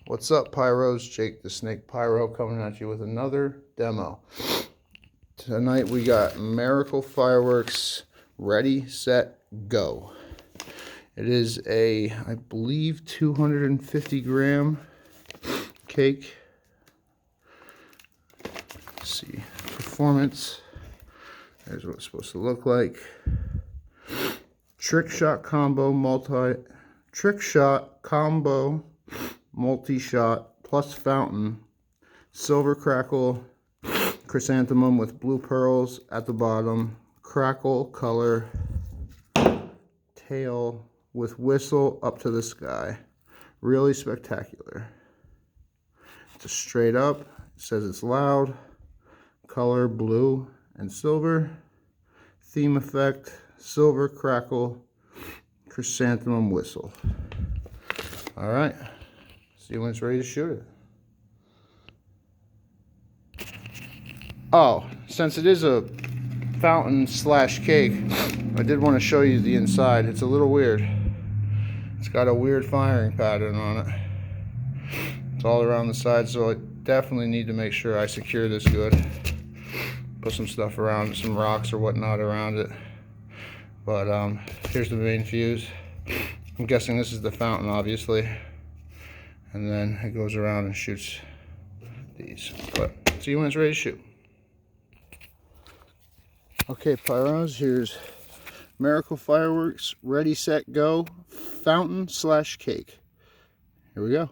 What's up, Pyros? Jake the Snake Pyro coming at you with another demo. Tonight we got Miracle Fireworks Ready, Set, Go. It is a, I believe, 250 gram cake. Let's see, performance. There's what it's supposed to look like. Trick shot combo multi-shot plus fountain, silver crackle, chrysanthemum with blue pearls at the bottom, crackle color, tail with whistle up to the sky. Really spectacular. It's a straight up, it says it's loud, color blue and silver, theme effect, silver crackle, chrysanthemum whistle. All right, see when it's ready to shoot it. Oh, since it is a fountain slash cake, I did want to show you the inside. It's a little weird. It's got a weird firing pattern on it. It's all around the side, so I definitely need to make sure I secure this good. Put some stuff around, some rocks or whatnot around it. But here's the main fuse. I'm guessing this is the fountain, obviously. And then it goes around and shoots these. But see when it's ready to shoot. Okay, Pyros, here's Miracle Fireworks Ready, Set, Go fountain slash cake. Here we go.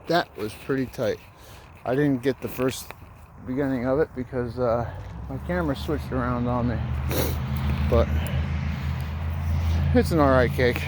That was pretty tight. I didn't get the first beginning of it because my camera switched around on me. But it's an alright cake.